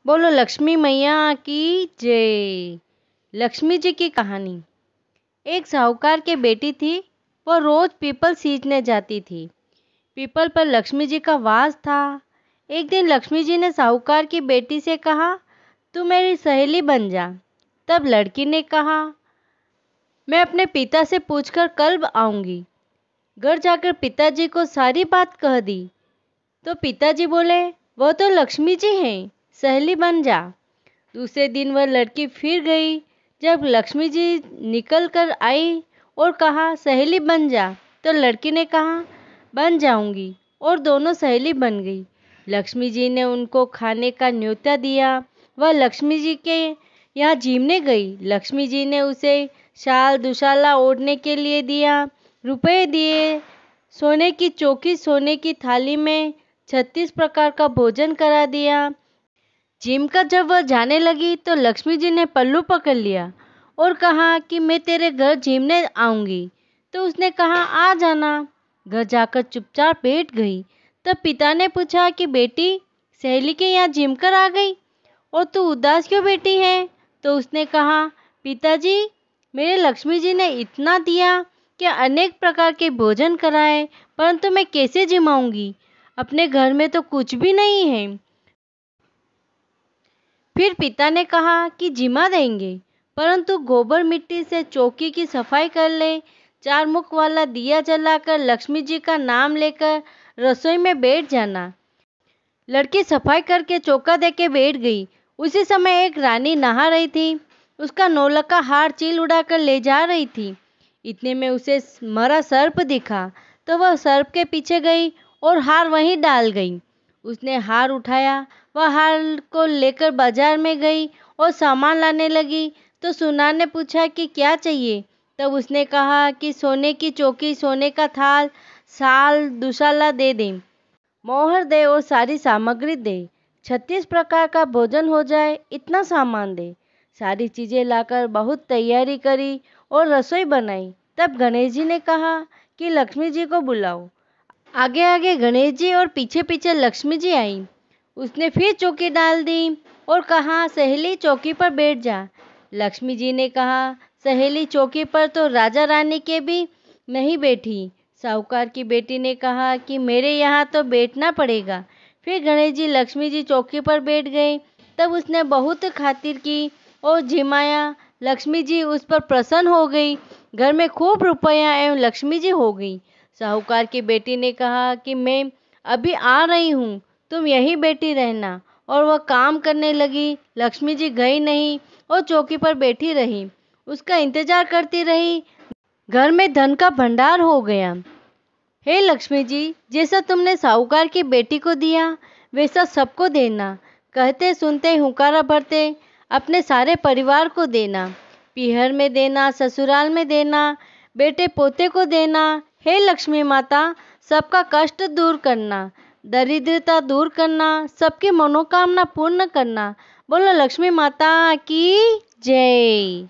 बोलो लक्ष्मी मैया की जय। लक्ष्मी जी की कहानी। एक साहूकार की बेटी थी। वो रोज पीपल सींचने जाती थी। पीपल पर लक्ष्मी जी का वास था। एक दिन लक्ष्मी जी ने साहूकार की बेटी से कहा, तू मेरी सहेली बन जा। तब लड़की ने कहा, मैं अपने पिता से पूछकर कल आऊंगी। घर जाकर पिताजी को सारी बात कह दी तो पिताजी बोले, वो तो लक्ष्मी जी हैं, सहेली बन जा। दूसरे दिन वह लड़की फिर गई। जब लक्ष्मी जी निकल कर आई और कहा, सहेली बन जा, तो लड़की ने कहा, बन जाऊंगी, और दोनों सहेली बन गई। लक्ष्मी जी ने उनको खाने का न्योता दिया। वह लक्ष्मी जी के यहाँ झीमने गई। लक्ष्मी जी ने उसे शाल दुशाला ओढ़ने के लिए दिया, रुपए दिए, सोने की चौकी, सोने की थाली में 36 प्रकार का भोजन करा दिया। जिम का जब वह जाने लगी तो लक्ष्मी जी ने पल्लू पकड़ लिया और कहा कि मैं तेरे घर झीमने आऊंगी। तो उसने कहा, आ जाना। घर जाकर चुपचाप बैठ गई। तब पिता ने पूछा कि बेटी, सहेली के यहाँ झीम कर आ गई और तू उदास क्यों बैठी है? तो उसने कहा, पिताजी, मेरे लक्ष्मी जी ने इतना दिया कि अनेक प्रकार के भोजन कराए, परंतु मैं कैसे जिमाऊंगी? अपने घर में तो कुछ भी नहीं है। फिर पिता ने कहा कि जिमा देंगे, परंतु गोबर मिट्टी से चौकी की सफाई कर ले। 4 मुख वाला दिया जलाकर लक्ष्मी जी का नाम लेकर रसोई में बैठ जाना। लड़की सफाई करके चौका दे के बैठ गई। उसी समय एक रानी नहा रही थी। उसका नौलखा हार चील उड़ाकर ले जा रही थी। इतने में उसे मरा सर्प दिखा तो वह सर्प के पीछे गई और हार वहीं डाल गई। उसने हार उठाया। वह हार को लेकर बाजार में गई और सामान लाने लगी। तो सुनार ने पूछा कि क्या चाहिए? तब उसने कहा कि सोने की चौकी, सोने का थाल, शाल दुशाला दे दे, मोहर दे और सारी सामग्री दे। 36 प्रकार का भोजन हो जाए, इतना सामान दे। सारी चीजें लाकर बहुत तैयारी करी और रसोई बनाई। तब गणेश जी ने कहा कि लक्ष्मी जी को बुलाओ। आगे आगे गणेश जी और पीछे पीछे लक्ष्मी जी आई। उसने फिर चौकी डाल दी और कहा, सहेली चौकी पर बैठ जा। लक्ष्मी जी ने कहा, सहेली चौकी पर तो राजा रानी के भी नहीं बैठी। साहूकार की बेटी ने कहा कि मेरे यहाँ तो बैठना पड़ेगा। फिर गणेश जी लक्ष्मी जी चौकी पर बैठ गए। तब उसने बहुत खातिर की और झिमाया। लक्ष्मी जी उस पर प्रसन्न हो गई। घर में खूब रुपया एवं लक्ष्मी जी हो गई। साहूकार की बेटी ने कहा कि मैं अभी आ रही हूँ, तुम यहीं बैठी रहना। और वह काम करने लगी। लक्ष्मी जी गई नहीं और चौकी पर बैठी रही। उसका इंतजार करती रही। घर में धन का भंडार हो गया। हे लक्ष्मी जी, जैसा तुमने साहूकार की बेटी को दिया वैसा सबको देना। कहते सुनते हुंकारा भरते अपने सारे परिवार को देना। पीहर में देना, ससुराल में देना, बेटे पोते को देना। हे लक्ष्मी माता, सबका कष्ट दूर करना, दरिद्रता दूर करना, सबकी मनोकामना पूर्ण करना। बोलो लक्ष्मी माता की जय।